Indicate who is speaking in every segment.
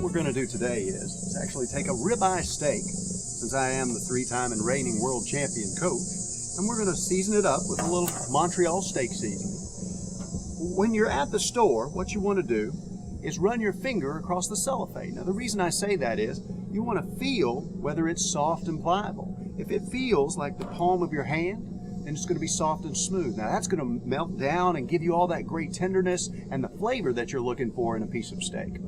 Speaker 1: What we're going to do today is actually take a ribeye steak, since I am the three-time and reigning world champion coach, and we're going to season it up with a little Montreal steak seasoning. When you're at the store, what you want to do is run your finger across the cellophane. Now the reason I say that is you want to feel whether it's soft and pliable. If it feels like the palm of your hand, then it's going to be soft and smooth. Now that's going to melt down and give you all that great tenderness and the flavor that you're looking for in a piece of steak.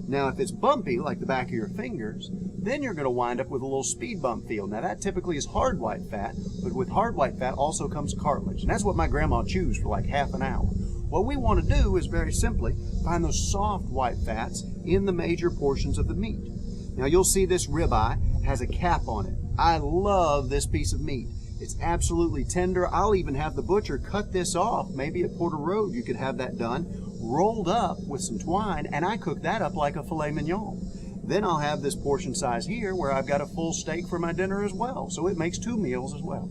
Speaker 1: Now if it's bumpy, like the back of your fingers, then you're going to wind up with a little speed bump feel. Now that typically is hard white fat, but with hard white fat also comes cartilage. And that's what my grandma chews for like half an hour. What we want to do is very simply find those soft white fats in the major portions of the meat. Now you'll see this ribeye has a cap on it. I love this piece of meat. It's absolutely tender. I'll even have the butcher cut this off. Maybe at Porter Road you could have that done, rolled up with some twine, and I cook that up like a filet mignon. Then I'll have this portion size here where I've got a full steak for my dinner as well. So it makes 2 meals as well.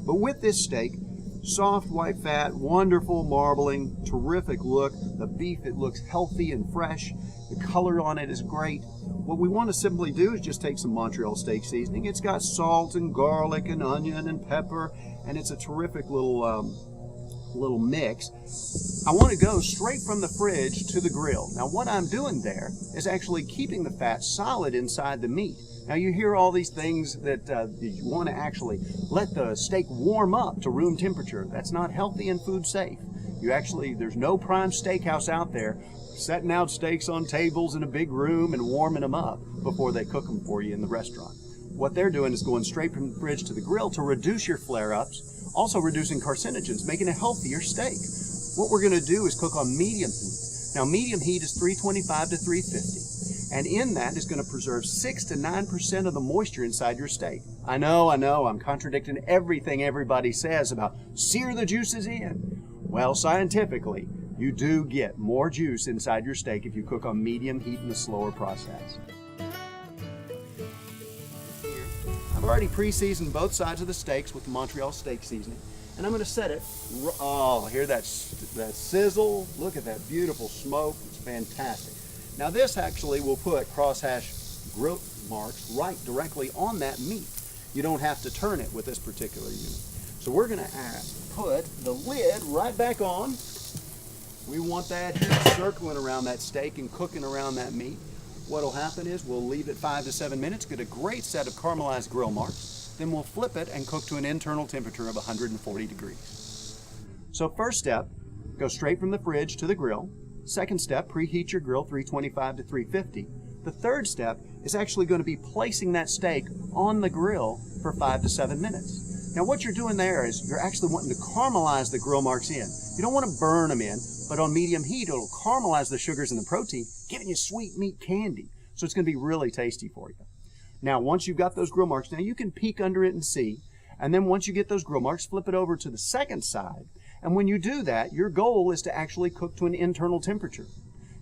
Speaker 1: But with this steak, soft white fat, wonderful marbling, terrific look. The beef, it looks healthy and fresh. The color on it is great. What we want to simply do is just take some Montreal steak seasoning. It's got salt and garlic and onion and pepper, and it's a terrific little mix. I want to go straight from the fridge to the grill. Now what I'm doing there is actually keeping the fat solid inside the meat. Now you hear all these things that you want to actually let the steak warm up to room temperature. That's not healthy and food safe. There's no prime steakhouse out there setting out steaks on tables in a big room and warming them up before they cook them for you in the restaurant. What they're doing is going straight from the fridge to the grill to reduce your flare-ups, also reducing carcinogens, making a healthier steak. What we're going to do is cook on medium heat. Now medium heat is 325 to 350, and in that is going to preserve 6 to 9% of the moisture inside your steak. I know, I'm contradicting everything everybody says about sear the juices in. Well, scientifically, you do get more juice inside your steak if you cook on medium heat in a slower process. I've already pre-seasoned both sides of the steaks with the Montreal steak seasoning, and I'm going to set it. Oh, hear that sizzle? Look at that beautiful smoke. It's fantastic. Now this actually will put crosshatch grill marks right directly on that meat. You don't have to turn it with this particular unit. So we're going to put the lid right back on. We want that heat circling around that steak and cooking around that meat. What'll happen is we'll leave it 5 to 7 minutes, get a great set of caramelized grill marks, then we'll flip it and cook to an internal temperature of 140 degrees. So first step, go straight from the fridge to the grill. Second step, preheat your grill 325 to 350. The third step is actually going to be placing that steak on the grill for 5 to 7 minutes. Now what you're doing there is you're actually wanting to caramelize the grill marks in. You don't want to burn them in, but on medium heat it'll caramelize the sugars and the protein, giving you sweet meat candy. So it's going to be really tasty for you. Now once you've got those grill marks, now you can peek under it and see, and then once you get those grill marks, flip it over to the second side. And when you do that, your goal is to actually cook to an internal temperature.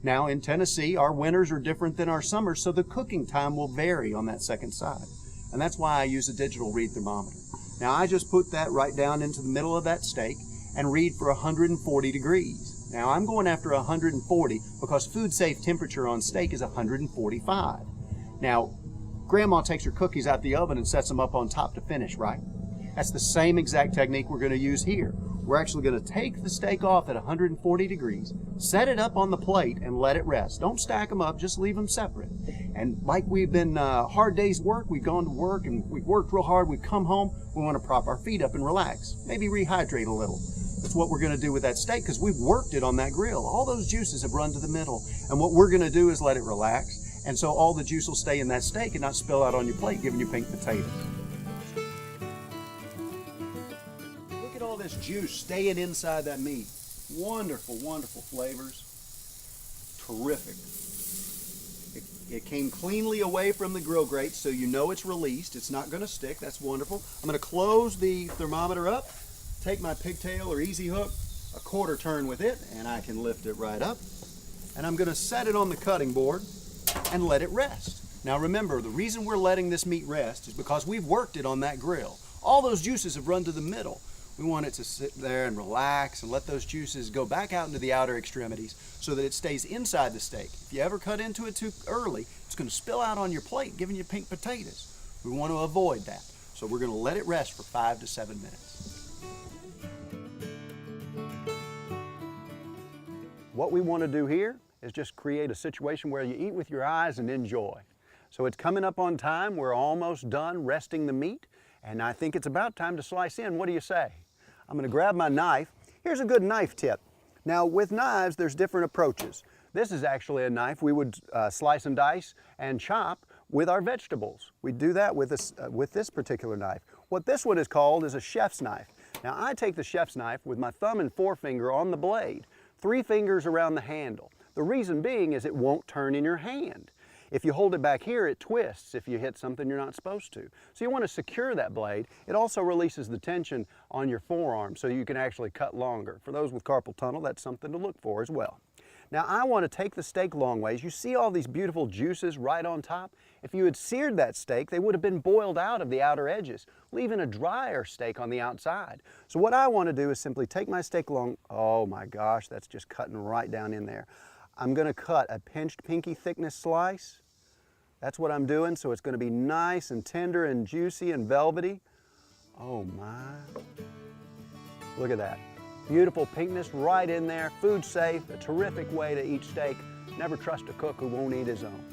Speaker 1: Now in Tennessee, our winters are different than our summers, so the cooking time will vary on that second side. And that's why I use a digital read thermometer. Now I just put that right down into the middle of that steak and read for 140 degrees. Now I'm going after 140 because food safe temperature on steak is 145. Now Grandma takes her cookies out the oven and sets them up on top to finish, right? That's the same exact technique we're going to use here. We're actually going to take the steak off at 140 degrees, set it up on the plate and let it rest. Don't stack them up, just leave them separate. And like we've been hard days work, we've gone to work and we've worked real hard, we've come home, we want to prop our feet up and relax, maybe rehydrate a little. That's what we're going to do with that steak because we've worked it on that grill. All those juices have run to the middle, and what we're going to do is let it relax, and so all the juice will stay in that steak and not spill out on your plate, giving you pink potatoes. Look at all this juice staying inside that meat. Wonderful, wonderful flavors. Terrific. It came cleanly away from the grill grate, so you know it's released. It's not going to stick. That's wonderful. I'm going to close the thermometer up, take my pigtail or easy hook, a quarter turn with it, and I can lift it right up. And I'm going to set it on the cutting board and let it rest. Now remember, the reason we're letting this meat rest is because we've worked it on that grill. All those juices have run to the middle. We want it to sit there and relax and let those juices go back out into the outer extremities so that it stays inside the steak. If you ever cut into it too early, it's going to spill out on your plate, giving you pink potatoes. We want to avoid that. So we're going to let it rest for 5 to 7 minutes. What we want to do here is just create a situation where you eat with your eyes and enjoy. So it's coming up on time. We're almost done resting the meat, and I think it's about time to slice in. What do you say? I'm going to grab my knife. Here's a good knife tip. Now with knives, there's different approaches. This is actually a knife we would slice and dice and chop with our vegetables. We do that with this particular knife. What this one is called is a chef's knife. Now I take the chef's knife with my thumb and forefinger on the blade, 3 fingers around the handle. The reason being is it won't turn in your hand. If you hold it back here, it twists if you hit something you're not supposed to. So you want to secure that blade. It also releases the tension on your forearm so you can actually cut longer. For those with carpal tunnel, that's something to look for as well. Now I want to take the steak long ways. You see all these beautiful juices right on top? If you had seared that steak, they would have been boiled out of the outer edges, leaving a drier steak on the outside. So what I want to do is simply take my steak long, oh my gosh, that's just cutting right down in there. I'm going to cut a pinched pinky thickness slice. That's what I'm doing, so it's going to be nice and tender and juicy and velvety. Oh my. Look at that. Beautiful pinkness right in there, food safe, a terrific way to eat steak. Never trust a cook who won't eat his own.